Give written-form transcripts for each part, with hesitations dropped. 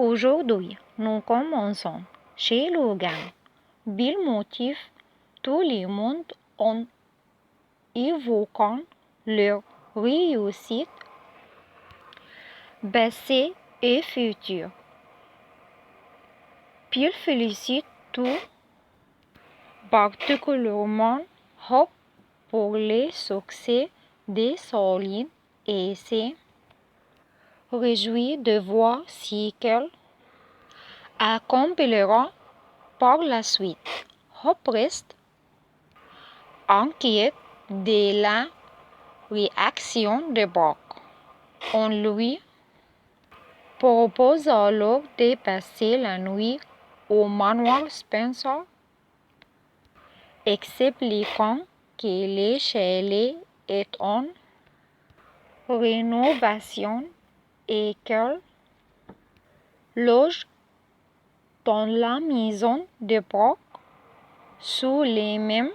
Aujourd'hui, nous commençons chez Logan. Bill motive tout le monde en évoquant leur réussite passée et future. Bill félicite tout particulièrement Hope pour les succès de Soline et se réjouit de voir ce qu'elle accomplira par la suite. Hope reste inquiète de la réaction de Brock. On lui propose alors de passer la nuit au manoir Spencer, expliquant que le chalet est en rénovation et qu'elle loge dans la maison de Brock sous les mêmes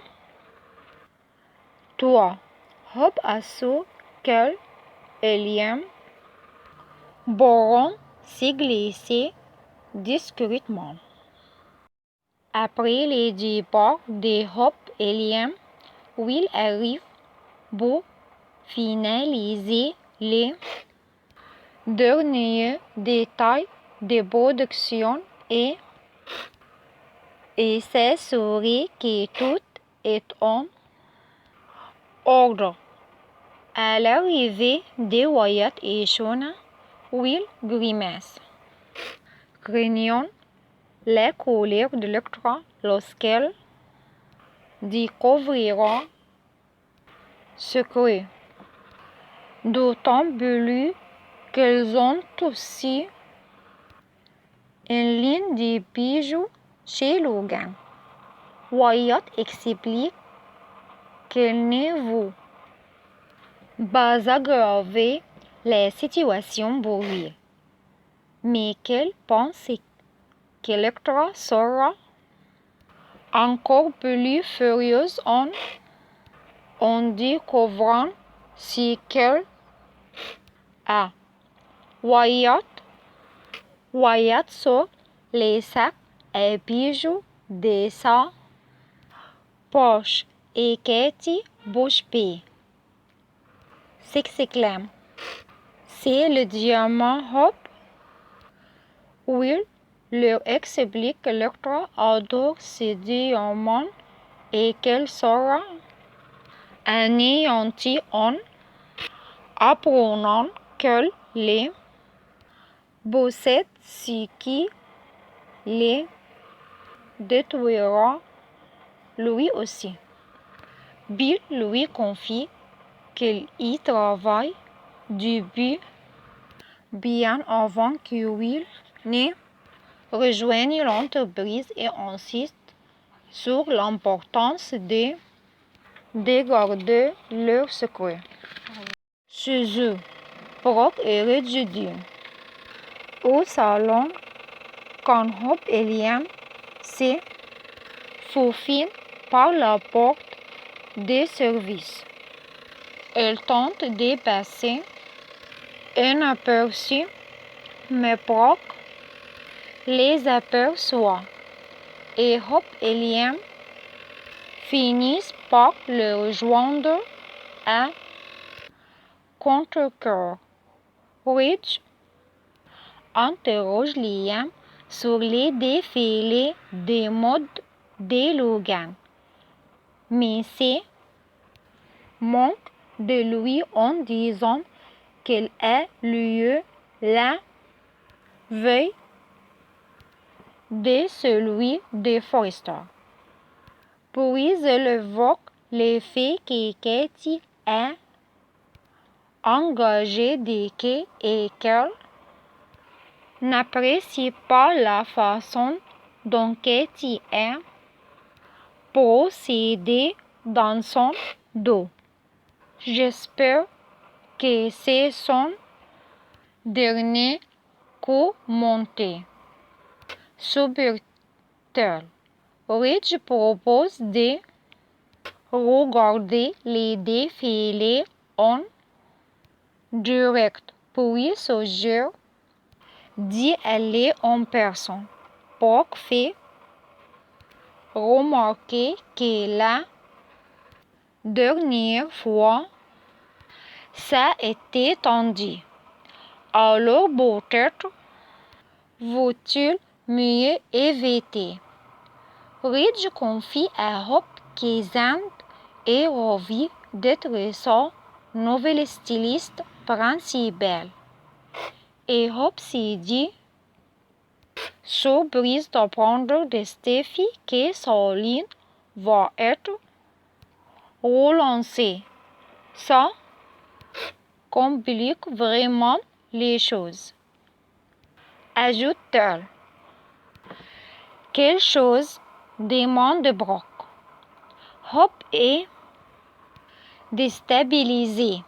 toits. Hope assure qu'elle et Liam pourront se glisser discrètement. Après le départ de Hope et Liam, Will arrive pour finaliser les derniers détails de production et s'assurer que tout est en ordre. À l'arrivée de Wyatt et Shauna, Will grimace, craignant la colère d'Electra lorsqu'elle découvrira ce secret. D'autant plus qu'elles ont aussi une ligne de bijoux chez Logan. Wyatt explique qu'elle ne veut pas aggraver la situation pour lui, mais qu'elle pense qu'Electra sera encore plus furieuse en découvrant ce qu'elle a. Wyatt sort les sacs à bijoux de sa poche et Katie bouche-bée s'exclame. C'est le diamant Hope. Will leur explique qu'Electra adore ce diamant et qu'elle sera anéantie en apprenant qu'elle les possède, ce qui les détruira lui aussi. Bill lui confie qu'il y travaille depuis bien avant que Will ne rejoigne l'entreprise et insiste sur l'importance de garder leur secret. Chez eux, Brock et Reggie au salon quand Hope et Liam se faufilent par la porte des services. Elle tente de passer inaperçue, mais Brock les aperçoit et Hope et Liam finissent par le rejoindre à contre-cœur. Rich interroge Liam sur les défilés de mode de Logan, mais se moque de lui en disant qu'il a lieu la veille de celui de Forrester. Puis elle évoque le fait que Katie a engagé Deke et qu'elle n'apprécie pas la façon dont Katie a procédé dans son dos. J'espère que c'est son dernier coup monté, soupire-t-elle. Rich propose de regarder les défilés en direct, puis suggère d'y aller en personne. Brooke fait remarquer que la dernière fois, ça était tendu. Alors peut-être vaut-il mieux éviter. Ridge confie à Hope que Zand est ravi d'être son nouvel styliste principal. Et Hope se dit surprise d'apprendre de Steffi que sa ligne va être relancée. Ça complique vraiment les choses. Ajoute-t-elle. Quelle chose? Demande Brooke. Hope est déstabilisé.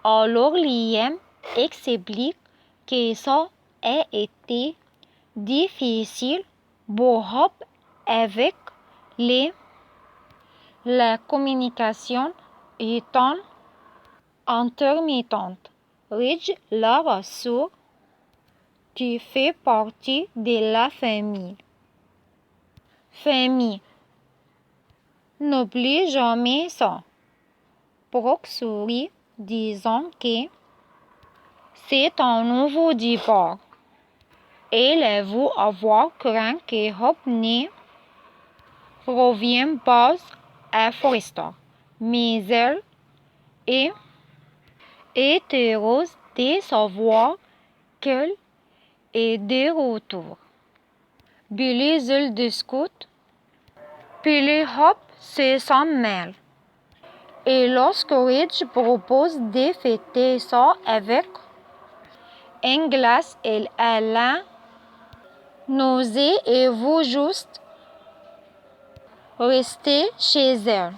Alors Liam explique que ça a été difficile pour Hope avec la communication étant intermittente. Ridge la rassure. Tu fais partie de la famille. N'oublie jamais ça. Brooke sourit, disant que c'est un nouveau départ. Elle avoue avoir craint que Hope ne revienne pas à Forrester, mais elle est heureuse de savoir qu'elle est de retour. Billy le discute. Billy Hope se sent mal. Et lorsque Ridge propose de fêter ça avec une glace, elle a la nausée et veut juste rester chez elle.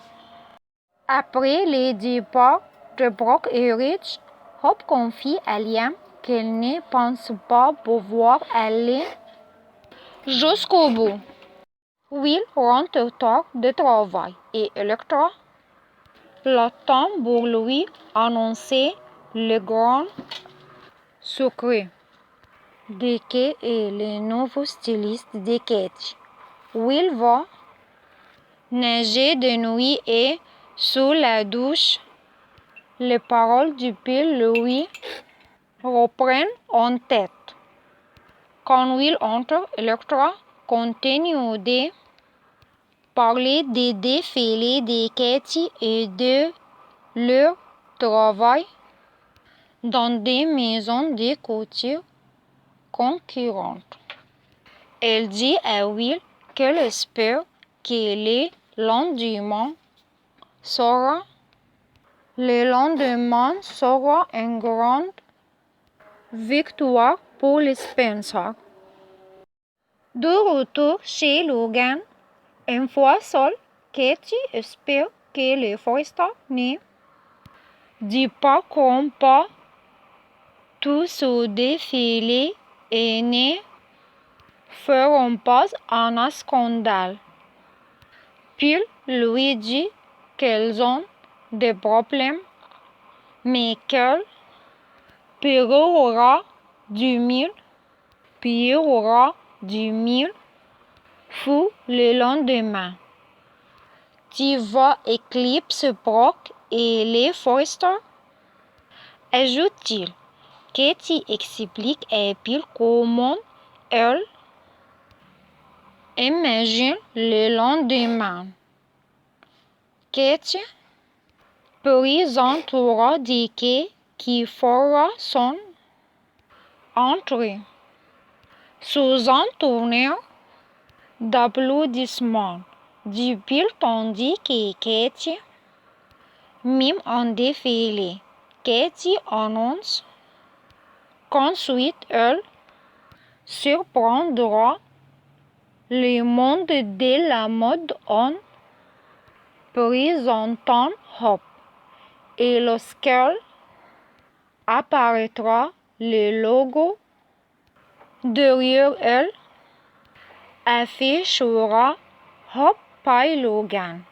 Après le départ de Brooke et Ridge, Hope confie à Liam qu'elle ne pense pas pouvoir aller jusqu'au bout. Will rentre tard de travail et Electra l'attend pour lui annoncer le grand secret de Kay est le nouveau styliste de Katie. Will va nager de nuit et sous la douche, les paroles du pile lui reprennent en tête. Quand Will entre, Electra continue de parler des défilés de Katie et de leur travail dans des maisons de couture concurrentes. Elle dit à Will qu'elle espère que le lendemain sera une grande victoire pour les Spencer. De retour chez Logan, une fois seule, Katie espère que les Forrester ne débarqueront pas tous au défilé et ne feront pas un scandale. Puis lui dit qu'elles ont des problèmes, mais qu'elle paiera du mille fou le lendemain. Tu vas éclipser Brooke et les Forrester? Ajoute-t-il. Katie explique à Bill comment elle imagine le lendemain. Katie présentera de Kay qui fera son entrée sous un tonnerre d'applaudissements du Bill tandis que Katie mime un défilé. Katie annonce qu'ensuite elle surprendra le monde de la mode en présentant Hope. Et lorsqu'elle apparaîtra, le logo derrière elle affichera Hope by Logan.